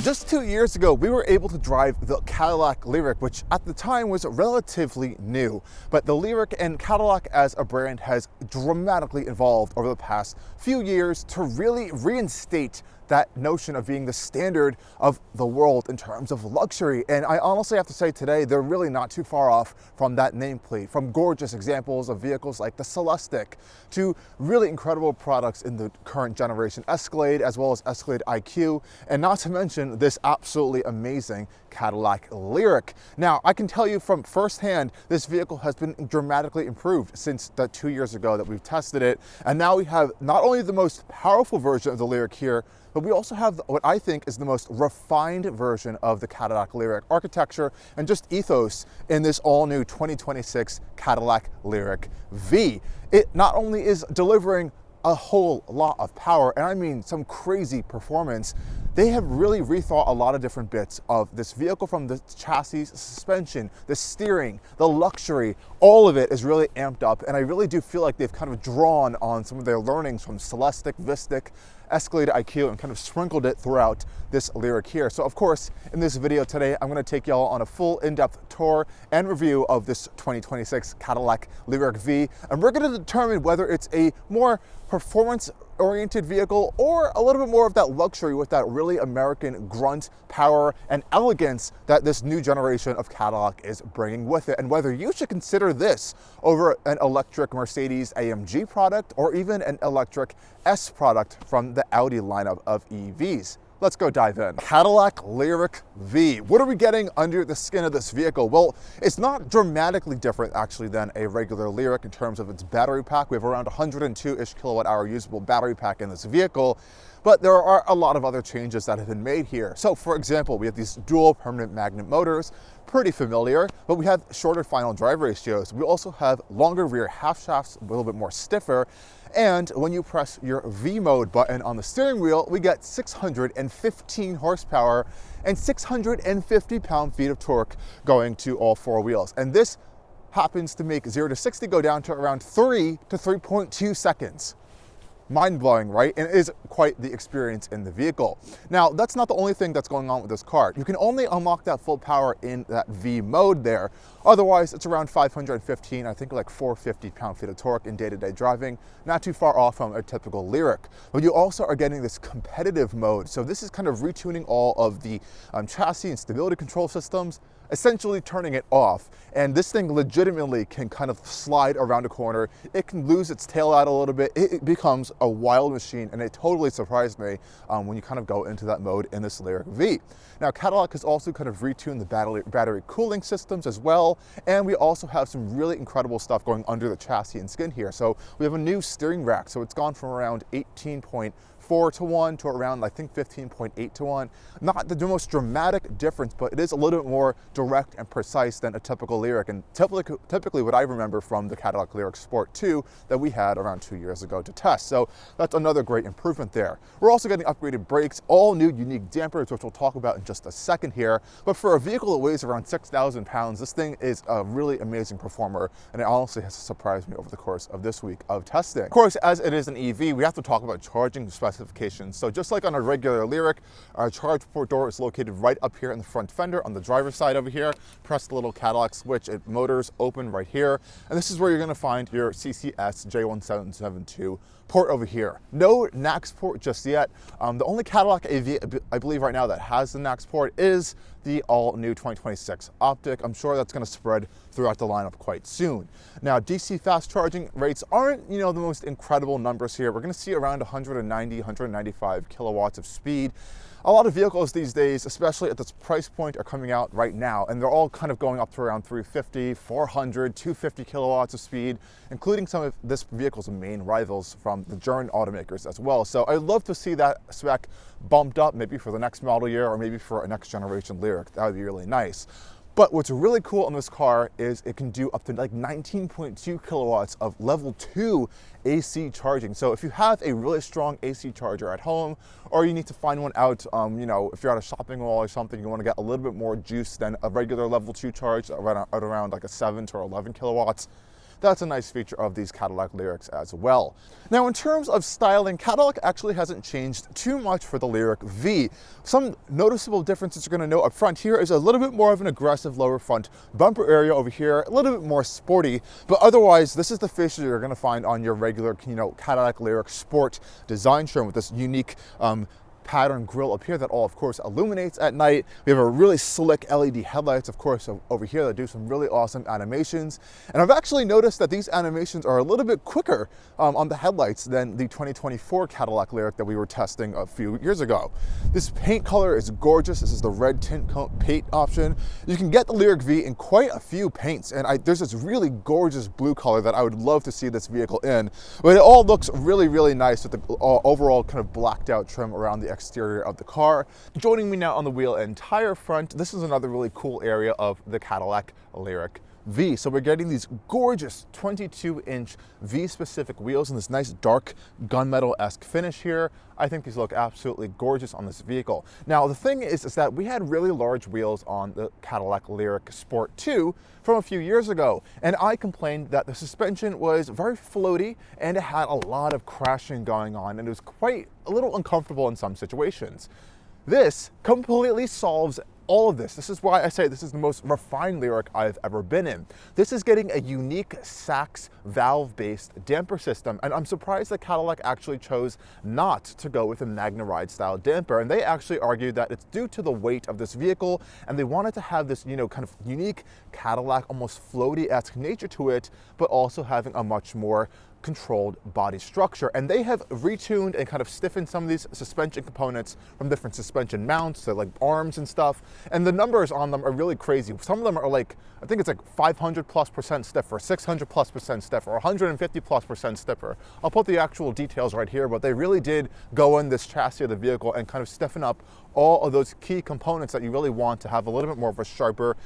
Just 2 years ago, we were able to drive the Cadillac Lyriq, which at the time was relatively new. But the Lyriq and Cadillac as a brand has dramatically evolved over the past few years to really reinstate that notion of being the standard of the world in terms of luxury. And I honestly have to say today, they're really not too far off from that nameplate, from gorgeous examples of vehicles like the Celestiq to really incredible products in the current generation Escalade, as well as Escalade IQ, and not to mention this absolutely amazing Cadillac Lyriq. Now, I can tell you from firsthand, this vehicle has been dramatically improved since the 2 years ago that we've tested it. And now we have not only the most powerful version of the Lyriq here, but we also have what I think is the most refined version of the Cadillac Lyriq architecture and just ethos in this all-new 2026 Cadillac Lyriq V. It not only is delivering a whole lot of power, and I mean some crazy performance, they have really rethought a lot of different bits of this vehicle, from the chassis, suspension, the steering, the luxury. All of it is really amped up, and I really do feel like they've kind of drawn on some of their learnings from Celestiq, Vistiq, Escalade IQ, and kind of sprinkled it throughout this Lyriq here. So of course, in this video today, I'm going to take y'all on a full in-depth tour and review of this 2026 Cadillac Lyriq V, and we're going to determine whether it's a more performance-oriented vehicle or a little bit more of that luxury with that really American grunt, power, and elegance that this new generation of Cadillac is bringing with it, and whether you should consider this over an electric Mercedes AMG product or even an electric S product from the Audi lineup of EVs. Let's go dive in. Cadillac Lyriq V. What are we getting under the skin of this vehicle? Well, it's not dramatically different actually than a regular Lyriq in terms of its battery pack. We have around 102-ish kilowatt hour usable battery pack in this vehicle, but there are a lot of other changes that have been made here. So for example, we have these dual permanent magnet motors, pretty familiar, but we have shorter final drive ratios. We also have longer rear half shafts, a little bit more stiffer. And when you press your V mode button on the steering wheel, we get 615 horsepower and 650 pound-feet of torque going to all four wheels. And this happens to make 0 to 60 go down to around 3 to 3.2 seconds. Mind-blowing, right? And it is quite the experience in the vehicle. Now, that's not the only thing that's going on with this car. You can only unlock that full power in that V mode there. Otherwise, it's around 515, I think like 450 pound-feet of torque in day-to-day driving, not too far off from a typical Lyriq. But you also are getting this competitive mode. So this is kind of retuning all of the chassis and stability control systems, essentially turning it off. And this thing legitimately can kind of slide around a corner. It can lose its tail out a little bit. It becomes a wild machine, and it totally surprised me when you kind of go into that mode in this Lyriq V. Now, Cadillac has also kind of retuned the battery cooling systems as well, and we also have some really incredible stuff going under the chassis and skin here. So we have a new steering rack, so it's gone from around 18.4 to 1 to around, I think, 15.8 to 1. Not the most dramatic difference, but it is a little bit more direct and precise than a typical Lyriq, and typically what I remember from the Cadillac Lyriq Sport 2 that we had around 2 years ago to test. So that's another great improvement there. We're also getting upgraded brakes, all new unique dampers, which we'll talk about in just a second here. But for a vehicle that weighs around 6,000 pounds, this thing is a really amazing performer, and it honestly has surprised me over the course of this week of testing. Of course, as it is an EV, we have to talk about charging specifications. So just like on a regular Lyriq, our charge port door is located right up here in the front fender on the driver's side over here. Press the little Cadillac switch, motors open right here. And this is where you're gonna find your CCS J1772 port over here. No NACS port just yet. The only Cadillac EV, I believe right now, that has the NACS port is the all-new 2026 Optic. I'm sure that's gonna spread throughout the lineup quite soon. Now, DC fast charging rates aren't, the most incredible numbers here. We're gonna see around 190, 195 kilowatts of speed. A lot of vehicles these days, especially at this price point, are coming out right now, and they're all kind of going up to around 350, 400, 250 kilowatts of speed, including some of this vehicle's main rivals from the German automakers as well. So I'd love to see that spec bumped up, maybe for the next model year or maybe for a next generation Lyriq. That would be really nice. But what's really cool on this car is it can do up to like 19.2 kilowatts of level 2 AC charging. So if you have a really strong AC charger at home, or you need to find one out, if you're at a shopping mall or something, you want to get a little bit more juice than a regular level 2 charge at around like a 7 to 11 kilowatts, that's a nice feature of these Cadillac Lyriqs as well. Now, in terms of styling, Cadillac actually hasn't changed too much for the Lyriq V. Some noticeable differences you're going to note up front here is a little bit more of an aggressive lower front bumper area over here, a little bit more sporty, but otherwise this is the feature you're going to find on your regular, Cadillac Lyriq Sport design trim with this unique pattern grille up here that all, of course, illuminates at night. We have a really slick LED headlights, of course, over here that do some really awesome animations. And I've actually noticed that these animations are a little bit quicker on the headlights than the 2024 Cadillac Lyriq that we were testing a few years ago. This paint color is gorgeous. This is the red tint paint option. You can get the Lyriq V in quite a few paints, and there's this really gorgeous blue color that I would love to see this vehicle in. But it all looks really, really nice with the overall kind of blacked out trim around the exterior of the car. Joining me now on the wheel and tire front, this is another really cool area of the Cadillac Lyriq V. So we're getting these gorgeous 22-inch V-specific wheels in this nice dark gunmetal-esque finish here. I think these look absolutely gorgeous on this vehicle. Now, the thing is that we had really large wheels on the Cadillac Lyriq Sport 2 from a few years ago, and I complained that the suspension was very floaty and it had a lot of crashing going on, and it was quite a little uncomfortable in some situations. This completely solves all of this. This is why I say this is the most refined Lyriq I've ever been in. This is getting a unique Sachs valve-based damper system, and I'm surprised that Cadillac actually chose not to go with a MagneRide style damper, and they actually argued that it's due to the weight of this vehicle, and they wanted to have this, kind of unique Cadillac, almost floaty-esque nature to it, but also having a much more controlled body structure. And they have retuned and kind of stiffened some of these suspension components from different suspension mounts, so like arms and stuff. And the numbers on them are really crazy. Some of them are like, I think it's like 500+% stiffer, 600+% stiffer, 150+% stiffer. I'll put the actual details right here, but they really did go in this chassis of the vehicle and kind of stiffen up all of those key components that you really want to have a little bit more of a sharper,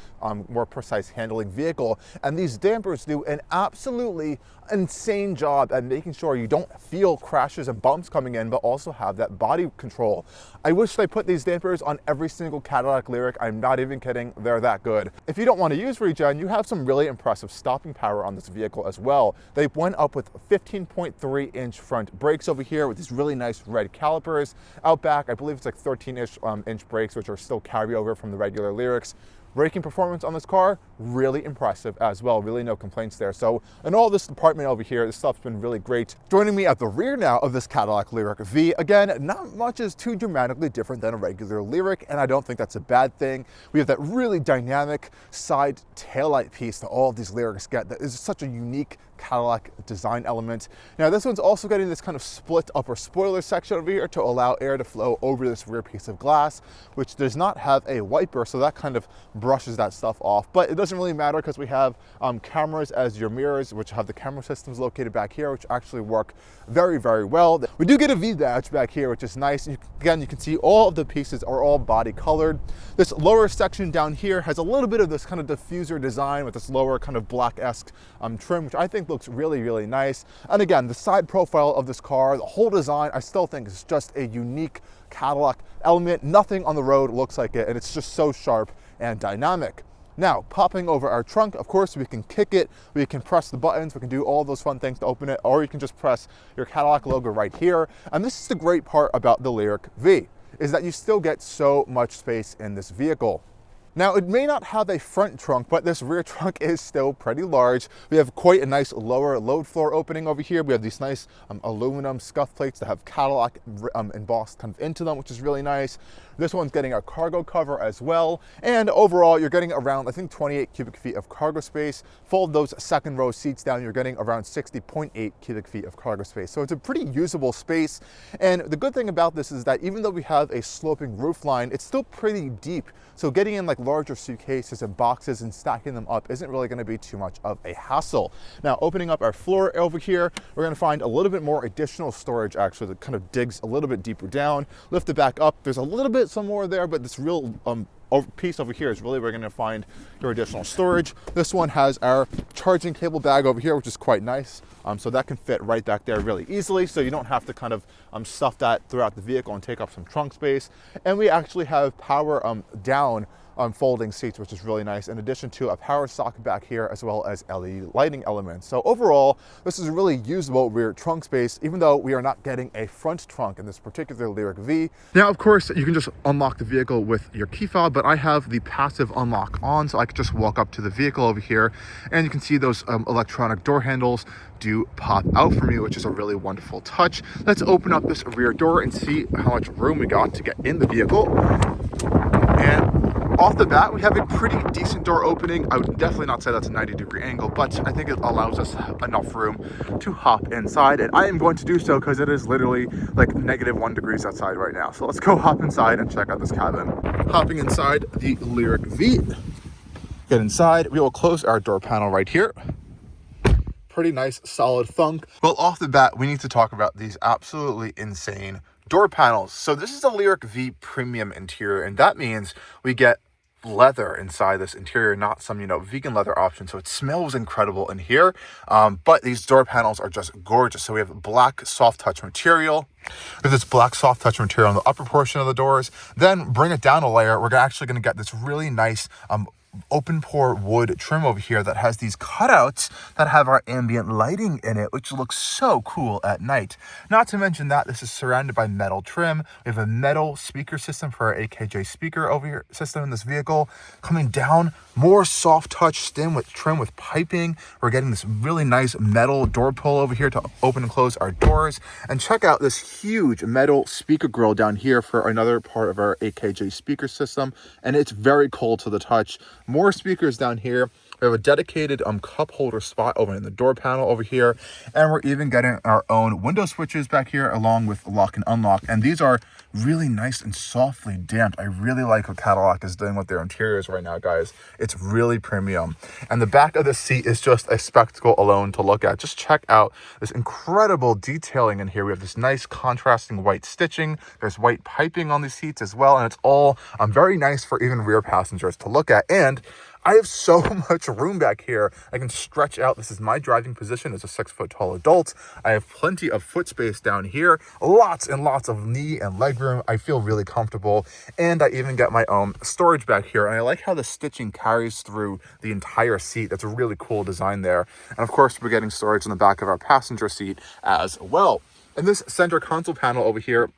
more precise handling vehicle. And these dampers do an absolutely insane job at making sure you don't feel crashes and bumps coming in, but also have that body control. I wish they put these dampers on every single Cadillac Lyriq. I'm not even kidding, they're that good. If you don't want to use regen, you have some really impressive stopping power on this vehicle as well. They went up with 15.3-inch front brakes over here with these really nice red calipers. Out back, I believe it's like 13-inch brakes, which are still carryover from the regular Lyriqs. Braking performance on this car, really impressive as well. Really no complaints there. So in all this department over here, this stuff's been really great. Joining me at the rear now of this Cadillac Lyriq V, again, not much is too dramatically different than a regular Lyriq, and I don't think that's a bad thing. We have that really dynamic side taillight piece that all of these Lyriqs get that is such a unique Cadillac design element. Now this one's also getting this kind of split upper spoiler section over here to allow air to flow over this rear piece of glass, which does not have a wiper, so that kind of brushes that stuff off. But it doesn't really matter because we have cameras as your mirrors, which have the camera systems located back here, which actually work very, very well. We do get a V badge back here, which is nice. Again, you can see all of the pieces are all body colored. This lower section down here has a little bit of this kind of diffuser design with this lower kind of black-esque trim, which I think looks really, really nice. And again, the side profile of this car, the whole design, I still think is just a unique Cadillac element. Nothing on the road looks like it, and it's just so sharp and dynamic. Now, popping over our trunk, of course, we can kick it, we can press the buttons, we can do all those fun things to open it, or you can just press your Cadillac logo right here. And this is the great part about the Lyriq V, is that you still get so much space in this vehicle. Now, it may not have a front trunk, but this rear trunk is still pretty large. We have quite a nice lower load floor opening over here. We have these nice aluminum scuff plates that have Cadillac embossed kind of into them, which is really nice. This one's getting a cargo cover as well. And overall, you're getting around, I think, 28 cubic feet of cargo space. Fold those second row seats down, you're getting around 60.8 cubic feet of cargo space. So it's a pretty usable space. And the good thing about this is that even though we have a sloping roof line, it's still pretty deep. So getting in like larger suitcases and boxes and stacking them up isn't really going to be too much of a hassle. Now, opening up our floor over here, we're going to find a little bit more additional storage actually that kind of digs a little bit deeper down. Lift it back up. There's a little bit some more there, but this real piece over here is really where you're going to find your additional storage. This one has our charging cable bag over here, which is quite nice. So that can fit right back there really easily, so you don't have to kind of stuff that throughout the vehicle and take up some trunk space. And we actually have power down folding seats, which is really nice, in addition to a power socket back here, as well as LED lighting elements. So overall, this is a really usable rear trunk space, even though we are not getting a front trunk in this particular Lyriq V. Now, of course, you can just unlock the vehicle with your key fob, but I have the passive unlock on, so I could just walk up to the vehicle over here, and you can see those electronic door handles do pop out for me, which is a really wonderful touch. Let's open up this rear door and see how much room we got to get in the vehicle. And off the bat, we have a pretty decent door opening. I would definitely not say that's a 90-degree angle, but I think it allows us enough room to hop inside, and I am going to do so because it is literally like -1 degrees outside right now. So let's go hop inside and check out this cabin. Hopping inside the Lyriq V. Get inside. We will close our door panel right here. Pretty nice, solid thunk. Well, off the bat, we need to talk about these absolutely insane door panels. So this is a Lyriq V premium interior, and that means we get leather inside this interior, not some, vegan leather option. So it smells incredible in here. But these door panels are just gorgeous. So we have black soft touch material. With this black soft touch material on the upper portion of the doors. Then bring it down a layer. We're actually going to get this really nice open pore wood trim over here that has these cutouts that have our ambient lighting in it, which looks so cool at night. Not to mention that this is surrounded by metal trim. We have a metal speaker system for our AKJ speaker over here system in this vehicle. Coming down, more soft touch trim with piping. We're getting this really nice metal door pull over here to open and close our doors. And check out this huge metal speaker grill down here for another part of our AKJ speaker system. And it's very cold to the touch. More speakers down here. We have a dedicated cup holder spot over in the door panel over here. And we're even getting our own window switches back here along with lock and unlock. And these are really nice and softly damped. I really like what Cadillac is doing with their interiors right now, guys. It's really premium. And the back of the seat is just a spectacle alone to look at. Just check out this incredible detailing in here. We have this nice contrasting white stitching. There's white piping on the seats as well. And it's all very nice for even rear passengers to look at. And I have so much room back here. I can stretch out. This is my driving position as a 6-foot tall adult. I have plenty of foot space down here. Lots and lots of knee and leg room. I feel really comfortable. And I even get my own storage back here. And I like how the stitching carries through the entire seat. That's a really cool design there. And of course, we're getting storage in the back of our passenger seat as well. And this center console panel over here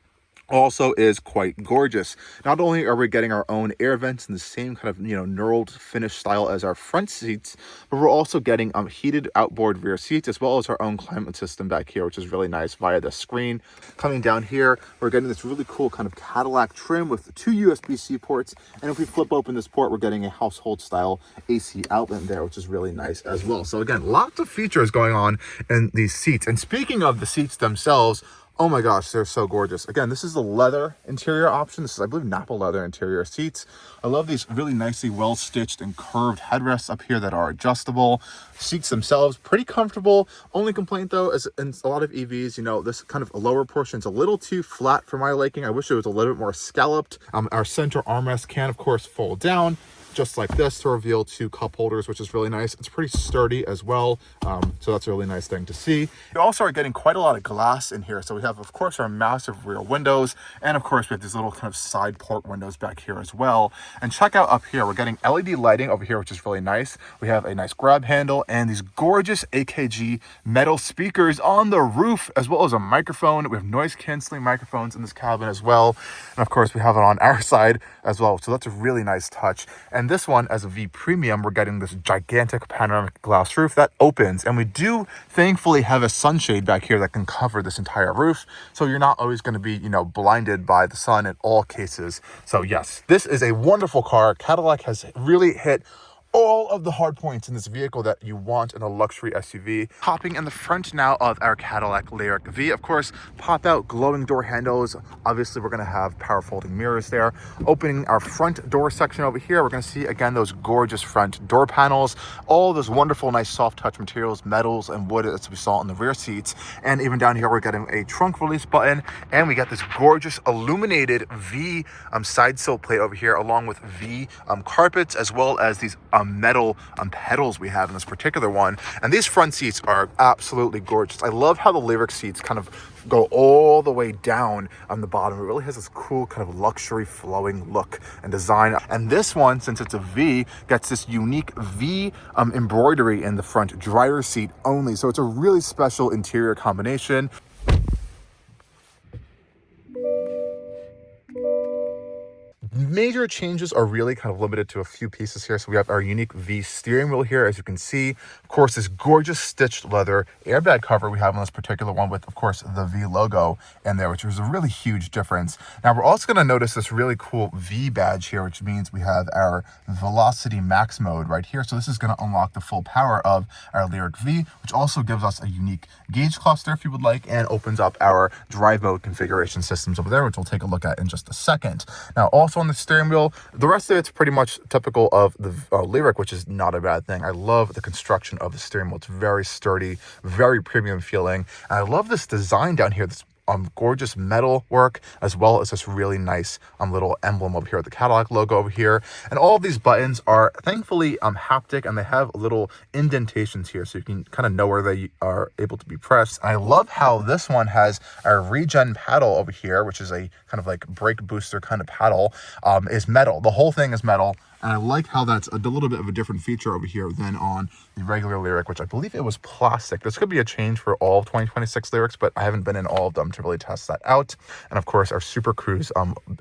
also is quite gorgeous. Not only are we getting our own air vents in the same kind of knurled finish style as our front seats, but we're also getting heated outboard rear seats, as well as our own climate system back here, which is really nice via the screen. Coming down here, we're getting this really cool kind of Cadillac trim with 2 USB-C ports, and if we flip open this port, we're getting a household style AC outlet there, which is really nice as well. So again, lots of features going on in these seats. And speaking of the seats themselves, oh my gosh, they're so gorgeous. Again, this is the leather interior option. This is, I believe, Napa leather interior seats. I love these really nicely well-stitched and curved headrests up here that are adjustable. Seats themselves, pretty comfortable. Only complaint, though, is in a lot of EVs, this kind of lower portion is a little too flat for my liking. I wish it was a little bit more scalloped. Our center armrest can, of course, fold down just like this to reveal 2 cup holders, which is really nice. It's pretty sturdy as well, so that's a really nice thing to see. We also are getting quite a lot of glass in here. So we have, of course, our massive rear windows, and of course we have these little kind of side port windows back here as well. And check out up here, we're getting LED lighting over here, which is really nice. We have a nice grab handle and these gorgeous AKG metal speakers on the roof, as well as a microphone. We have noise canceling microphones in this cabin as well, and of course we have it on our side as well, so that's a really nice touch. And this one, as a V Premium, we're getting this gigantic panoramic glass roof that opens, and we do thankfully have a sunshade back here that can cover this entire roof, so you're not always going to be blinded by the sun in all cases. So yes, this is a wonderful car. Cadillac has really hit all of the hard points in this vehicle that you want in a luxury SUV. Hopping in the front now of our Cadillac Lyriq V, of course, pop out glowing door handles. Obviously, we're gonna have power folding mirrors there. Opening our front door section over here, we're gonna see again those gorgeous front door panels, all those wonderful, nice soft touch materials, metals and wood as we saw in the rear seats. And even down here, we're getting a trunk release button, and we got this gorgeous illuminated V side sill plate over here, along with V carpets, as well as these metal pedals we have in this particular one. And these front seats are absolutely gorgeous. I love how the Lyriq seats kind of go all the way down on the bottom. It really has this cool kind of luxury flowing look and design. And this one, since it's a V, gets this unique V embroidery in the front driver's seat only. So it's a really special interior combination. Major changes are really kind of limited to a few pieces here. So we have our unique V steering wheel here, as you can see. Of course, this gorgeous stitched leather airbag cover we have on this particular one with, of course, the V logo in there, which is a really huge difference. Now, we're also going to notice this really cool V badge here, which means we have our Velocity Max mode right here. So this is going to unlock the full power of our Lyriq V, which also gives us a unique gauge cluster if you would like, and opens up our drive mode configuration systems over there, which we'll take a look at in just a second. Now, also on the steering wheel, the rest of it's pretty much typical of the Lyriq, which is not a bad thing. I love the construction of the steering wheel. It's very sturdy, very premium feeling. And I love this design down here, this gorgeous metal work, as well as this really nice little emblem over here, the Cadillac logo over here. And all of these buttons are thankfully haptic, and they have little indentations here, so you can kind of know where they are able to be pressed. And I love how this one has our regen paddle over here, which is a kind of like brake booster kind of paddle, is metal. The whole thing is metal. And I like how that's a little bit of a different feature over here than on the regular Lyriq, which I believe it was plastic. This could be a change for all of 2026 Lyriqs, but I haven't been in all of them to really test that out. And of course, our Super Cruise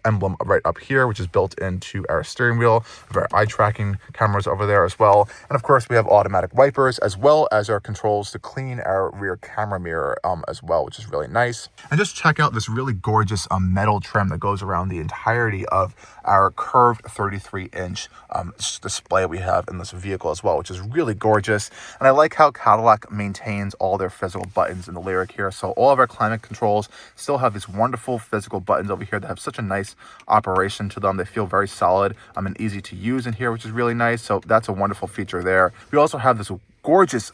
emblem right up here, which is built into our steering wheel. We have our eye tracking cameras over there as well. And of course, we have automatic wipers, as well as our controls to clean our rear camera mirror as well, which is really nice. And just check out this really gorgeous metal trim that goes around the entirety of our curved 33-inch display we have in this vehicle as well, which is really gorgeous. And I like how Cadillac maintains all their physical buttons in the Lyriq here. So all of our climate controls still have these wonderful physical buttons over here that have such a nice operation to them. They feel very solid and easy to use in here, which is really nice. So that's a wonderful feature there. We also have this gorgeous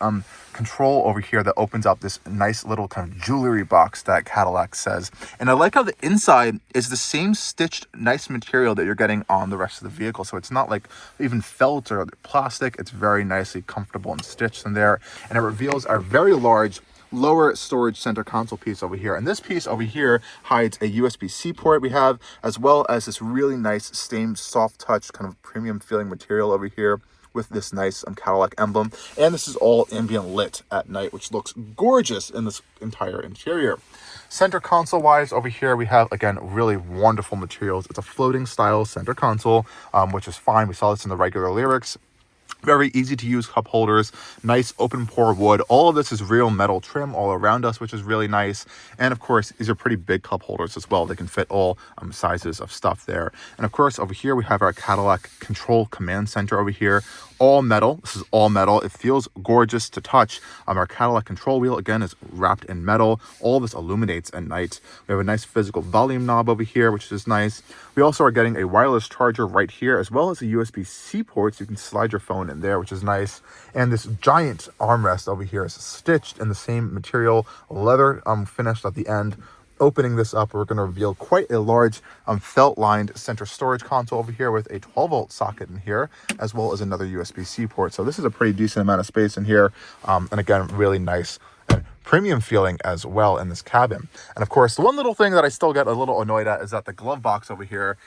control over here that opens up this nice little kind of jewelry box that Cadillac says. And I like how the inside is the same stitched nice material that you're getting on the rest of the vehicle. So it's not like even felt or plastic. It's very nicely comfortable and stitched in there. And it reveals our very large lower storage center console piece over here. And this piece over here hides a USB-C port we have, as well as this really nice stained soft touch kind of premium feeling material over here with this nice Cadillac emblem. And this is all ambient lit at night, which looks gorgeous in this entire interior. Center console wise over here, we have, again, really wonderful materials. It's a floating style center console, which is fine. We saw this in the regular Lyriqs. Very easy to use cup holders, nice open pore wood. All of this is real metal trim all around us, which is really nice. And of course, these are pretty big cup holders as well. They can fit all sizes of stuff there. And of course, over here, we have our Cadillac control command center over here. All metal. This is all metal. It feels gorgeous to touch. Our Cadillac control wheel, again, is wrapped in metal. All of this illuminates at night. We have a nice physical volume knob over here, which is nice. We also are getting a wireless charger right here, as well as a USB-C port, so you can slide your phone in there, which is nice. And this giant armrest over here is stitched in the same material, leather finished at the end. Opening this up, we're going to reveal quite a large felt-lined center storage console over here with a 12-volt socket in here, as well as another USB-C port. So this is a pretty decent amount of space in here. And again, really nice and premium feeling as well in this cabin. And of course, the one little thing that I still get a little annoyed at is that the glove box over here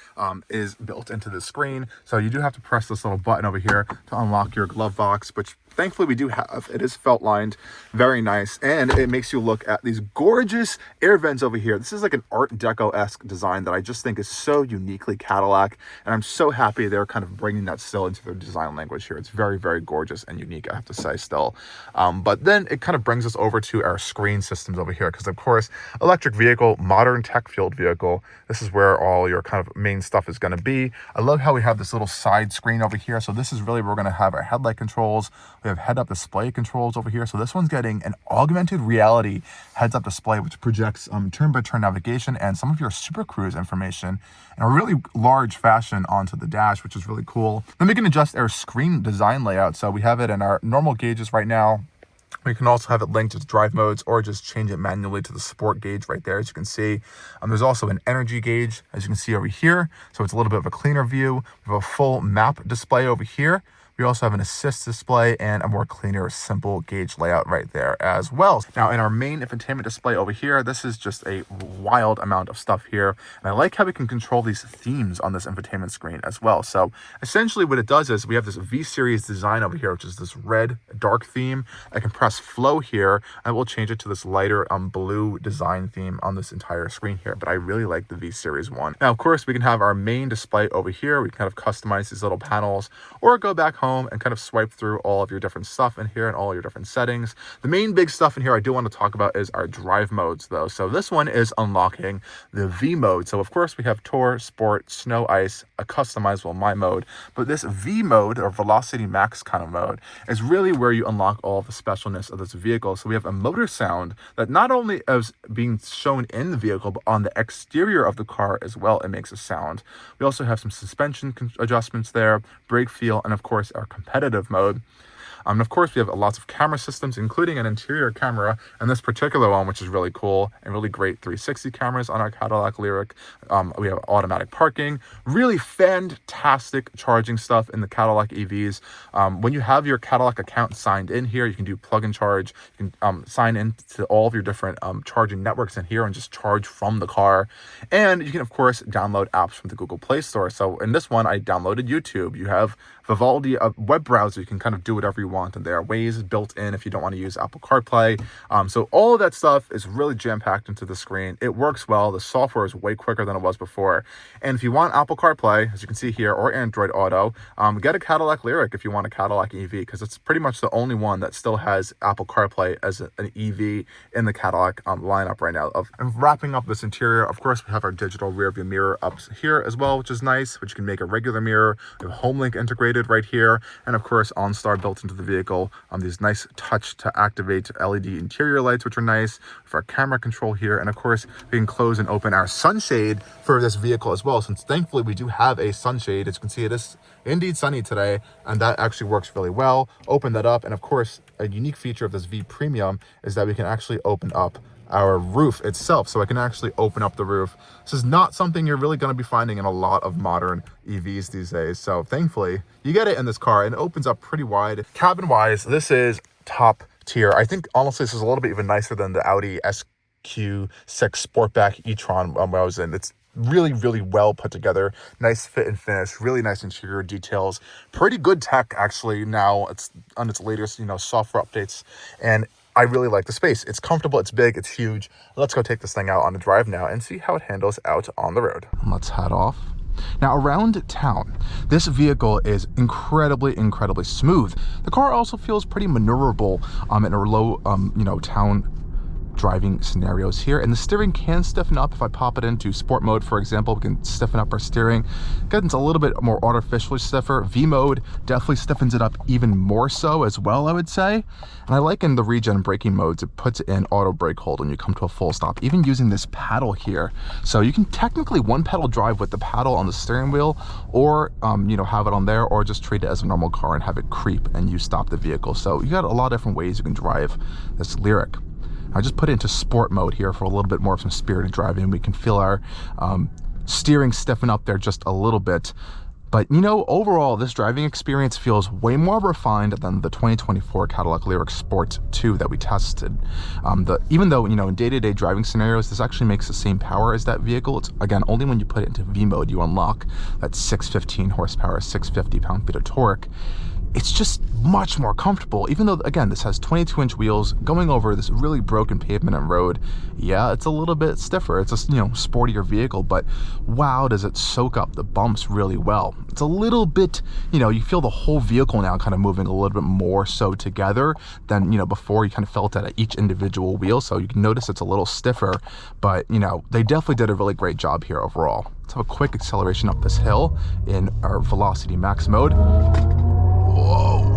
is built into the screen. So you do have to press this little button over here to unlock your glove box, which thankfully we do have. It is felt lined, very nice, and it makes you look at these gorgeous air vents over here. This is like an art deco-esque design that I just think is so uniquely Cadillac, and I'm so happy they're kind of bringing that still into their design language here. It's very, very gorgeous and unique, I have to say, still. But then it kind of brings us over to our screen systems over here, because of course, electric vehicle, modern tech-fueled vehicle, this is where all your kind of main stuff is going to be. I love how we have this little side screen over here. So this is really where we're going to have our headlight controls. We have head-up display controls over here. So this one's getting an augmented reality heads-up display, which projects turn-by-turn navigation and some of your Super Cruise information in a really large fashion onto the dash, which is really cool. Then we can adjust our screen design layout. So we have it in our normal gauges right now. We can also have it linked to drive modes or just change it manually to the sport gauge right there, as you can see. There's also an energy gauge, as you can see over here. So it's a little bit of a cleaner view. We have a full map display over here. We also have an assist display and a more cleaner, simple gauge layout right there as well. Now in our main infotainment display over here, this is just a wild amount of stuff here. And I like how we can control these themes on this infotainment screen as well. So essentially what it does is we have this V-Series design over here, which is this red dark theme. I can press flow here and we'll change it to this lighter blue design theme on this entire screen here. But I really like the V-Series one. Now, of course, we can have our main display over here. We can kind of customize these little panels or go back home and kind of swipe through all of your different stuff in here and all your different settings. The main big stuff in here I do want to talk about is our drive modes though. So this one is unlocking the V mode. So of course we have Tour, Sport, Snow, Ice, a customizable My mode, but this V mode or Velocity Max kind of mode is really where you unlock all of the specialness of this vehicle. So we have a motor sound that not only is being shown in the vehicle, but on the exterior of the car as well, it makes a sound. We also have some suspension adjustments there, brake feel, and of course our competitive mode. And of course, we have lots of camera systems, including an interior camera, and this particular one, which is really cool, and really great 360 cameras on our Cadillac Lyriq. We have automatic parking, really fantastic charging stuff in the Cadillac EVs. When you have your Cadillac account signed in here, you can do plug and charge. You can sign into all of your different charging networks in here and just charge from the car. And you can, of course, download apps from the Google Play Store. So in this one, I downloaded YouTube. You have Vivaldi, a web browser. You can kind of do whatever you want, and there are ways built in if you don't want to use Apple CarPlay. So all of that stuff is really jam-packed into the screen. It works well. The software is way quicker than it was before. And if you want Apple CarPlay, as you can see here, or Android Auto, get a Cadillac Lyriq if you want a Cadillac EV, because it's pretty much the only one that still has Apple CarPlay as an EV in the Cadillac lineup right now. And wrapping up this interior, of course, we have our digital rear view mirror up here as well, which is nice, which can make a regular mirror. We have HomeLink integrated right here, and of course OnStar built into the vehicle. These nice touch to activate LED interior lights, which are nice for our camera control here. And of course we can close and open our sunshade for this vehicle as well, since thankfully we do have a sunshade. As you can see, it is indeed sunny today, and that actually works really well. Open that up, and of course a unique feature of this V Premium is that we can actually open up our roof itself. So I can actually open up the roof. This is not something you're really going to be finding in a lot of modern EVs these days. So thankfully you get it in this car, and it opens up pretty wide. Cabin wise, this is top tier. I think honestly this is a little bit even nicer than the Audi SQ6 Sportback e-tron where I was in. It's really, really well put together. Nice fit and finish, really nice interior details, pretty good tech actually now. It's on its latest, software updates, and I really like the space. It's comfortable, it's big, it's huge. Let's go take this thing out on a drive now and see how it handles out on the road. Let's head off. Now, around town, this vehicle is incredibly smooth. The car also feels pretty maneuverable in a low, town driving scenarios here, and the steering can stiffen up. If I pop it into sport mode, for example, we can stiffen up our steering. It's a little bit more artificially stiffer. V mode definitely stiffens it up even more so as well, I would say. And I like in the regen braking modes, it puts it in auto brake hold when you come to a full stop, even using this paddle here. So you can technically one pedal drive with the paddle on the steering wheel, or have it on there, or just treat it as a normal car and have it creep and you stop the vehicle. So you got a lot of different ways you can drive this Lyriq. I just put it into sport mode here for a little bit more of some spirited driving. We can feel our steering stiffen up there just a little bit. But, overall, this driving experience feels way more refined than the 2024 Cadillac Lyriq Sport 2 that we tested. Even though, in day-to-day driving scenarios, this actually makes the same power as that vehicle. It's, again, only when you put it into V mode, you unlock that 615 horsepower, 650 pound-feet of torque. it's just much more comfortable, even though, again, this has 22-inch wheels going over this really broken pavement and road. Yeah, it's a little bit stiffer. It's a, you know, sportier vehicle, but wow, does it soak up the bumps really well. It's a little bit, you know, you feel the whole vehicle now kind of moving a little bit more so together than, you know, before you kind of felt it at each individual wheel. So you can notice it's a little stiffer, but, you know, they definitely did a really great job here overall. Let's have a quick acceleration up this hill in our Velocity Max mode. Whoa.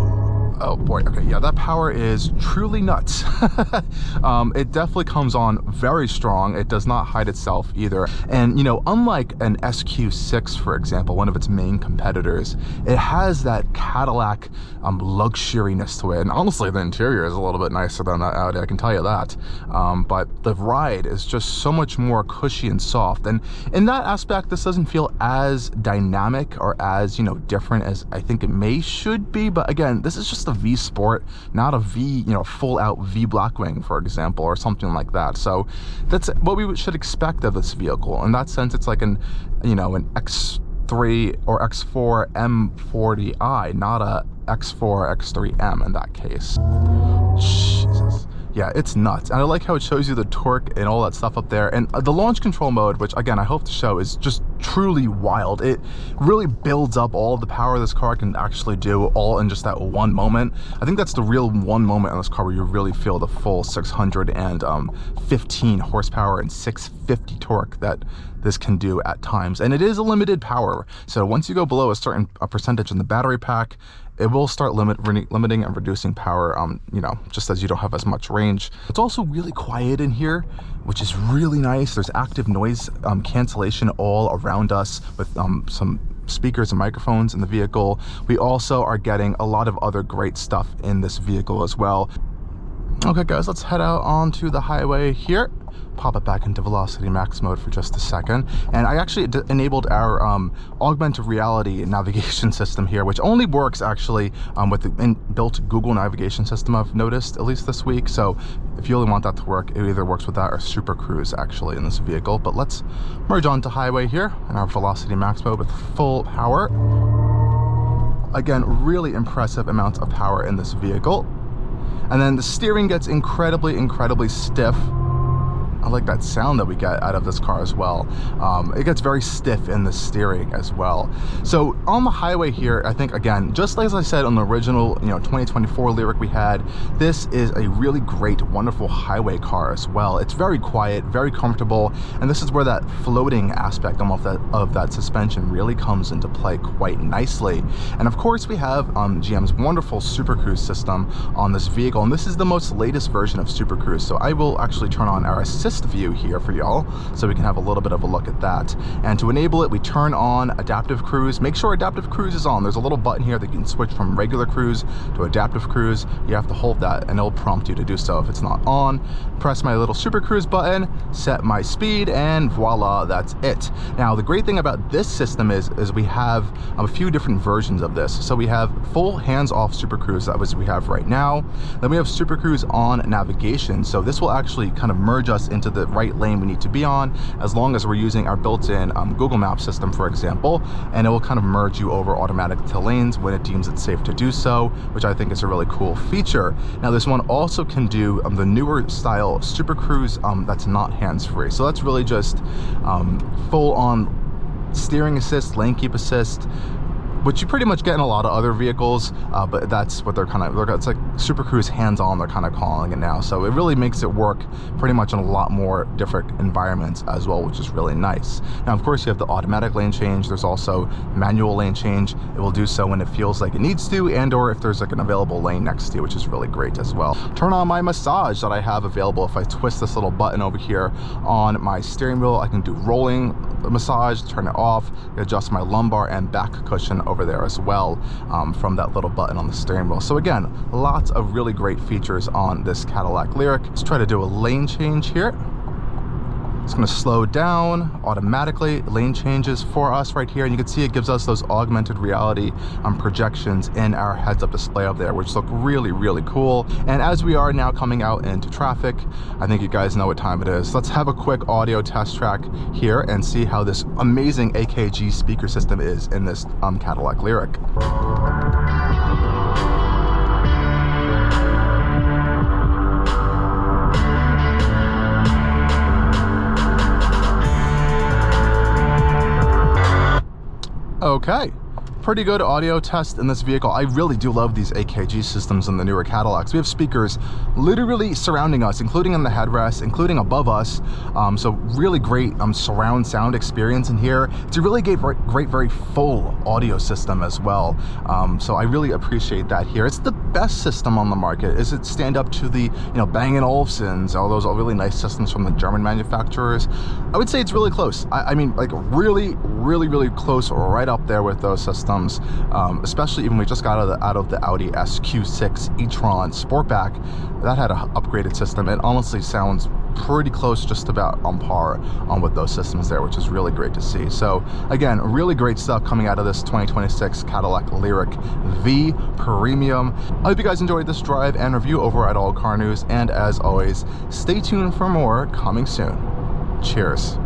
Oh boy, okay, yeah, that power is truly nuts. It definitely comes on very strong. It does not hide itself either. And, you know, unlike an SQ6, for example, one of its main competitors, it has that Cadillac luxuriness to it. And honestly, the interior is a little bit nicer than that Audi, I can tell you that. But the ride is just so much more cushy and soft. And in that aspect, this doesn't feel as dynamic or as, you know, different as I think it should be. But again, this is just a V Sport, not a V, you know, full out V Blackwing, for example, or something like that. So that's what we should expect of this vehicle. In that sense, it's like an, you know, an X3 or X4 M40i, not a X4 X3M in that case. Jesus. Yeah, it's nuts. And I like how it shows you the torque and all that stuff up there. And the launch control mode, which again, I hope to show, is just truly wild. It really builds up all of the power this car can actually do all in just that one moment. I think that's the real one moment in this car where you really feel the full 615 horsepower and 650 torque that this can do at times. And it is a limited power. So once you go below a certain percentage in the battery pack, it will start limiting and reducing power, you know, just as you don't have as much range. It's also really quiet in here, which is really nice. There's active noise cancellation all around us with some speakers and microphones in the vehicle. We also are getting a lot of other great stuff in this vehicle as well. Okay guys, let's head out onto the highway here. Pop it back into Velocity Max mode for just a second. And I actually enabled our augmented reality navigation system here, which only works actually with the inbuilt Google navigation system, I've noticed, at least this week. So if you really want that to work, it either works with that or Super Cruise actually in this vehicle. But let's merge onto highway here in our Velocity Max mode with full power. Again, really impressive amounts of power in this vehicle. And then the steering gets incredibly stiff. I like that sound that we get out of this car as well. It gets very stiff in the steering as well. So on the highway here, I think, again, just like as I said on the original, you know, 2024 Lyriq we had, this is a really great, wonderful highway car as well. It's very quiet, very comfortable, and this is where that floating aspect of that suspension really comes into play quite nicely. And of course, we have GM's wonderful Super Cruise system on this vehicle, and this is the most latest version of Super Cruise. So I will actually turn on our assist view here for y'all so we can have a little bit of a look at that. And to enable it, we turn on adaptive cruise. Make sure adaptive cruise is on. There's a little button here that you can switch from regular cruise to adaptive cruise. You have to hold that and it'll prompt you to do so if it's not on. Press my little Super Cruise button, set my speed, and voila, that's it. Now the great thing about this system is we have a few different versions of this. So we have full hands-off Super Cruise, that was we have right now. Then we have Super Cruise on navigation. So this will actually kind of merge us into the right lane we need to be on, as long as we're using our built-in Google Maps system, for example, and it will kind of merge you over automatically to lanes when it deems it safe to do so, which I think is a really cool feature. Now this one also can do the newer style Super Cruise that's not hands-free. So that's really just full-on steering assist, lane keep assist, which you pretty much get in a lot of other vehicles, but that's what they're kind of, it's like Super Cruise hands-on, they're kind of calling it now. So it really makes it work pretty much in a lot more different environments as well, which is really nice. Now, of course, you have the automatic lane change. There's also manual lane change. It will do so when it feels like it needs to, and or if there's like an available lane next to you, which is really great as well. Turn on my massage that I have available. If I twist this little button over here on my steering wheel, I can do rolling massage, turn it off, adjust my lumbar and back cushion over there as well from that little button on the steering wheel. So again, lots of really great features on this Cadillac Lyriq. Let's try to do a lane change here. It's going to slow down automatically, lane changes for us right here, and you can see it gives us those augmented reality projections in our heads-up display up there, which look really cool. And as we are now coming out into traffic, I think you guys know what time it is. Let's have a quick audio test track here and see how this amazing AKG speaker system is in this Cadillac Lyriq. Okay, pretty good audio test in this vehicle. I really do love these AKG systems in the newer Cadillacs. We have speakers literally surrounding us, including in the headrest, including above us. So really great surround sound experience in here. It's a really great, very full audio system as well. So I really appreciate that here. It's the best system on the market. Is it stand up to the, Bang & Olufsen's, all those really nice systems from the German manufacturers? I would say it's really close. I mean, like really close, or right up there with those systems. Especially even we just got out of the Audi SQ6 e-tron Sportback that had an upgraded system. It honestly sounds pretty close, just about on par with those systems there, which is really great to see. So again, really great stuff coming out of this 2026 Cadillac Lyriq V Premium. I hope you guys enjoyed this drive and review over at Allcarnews, and as always, stay tuned for more coming soon. Cheers.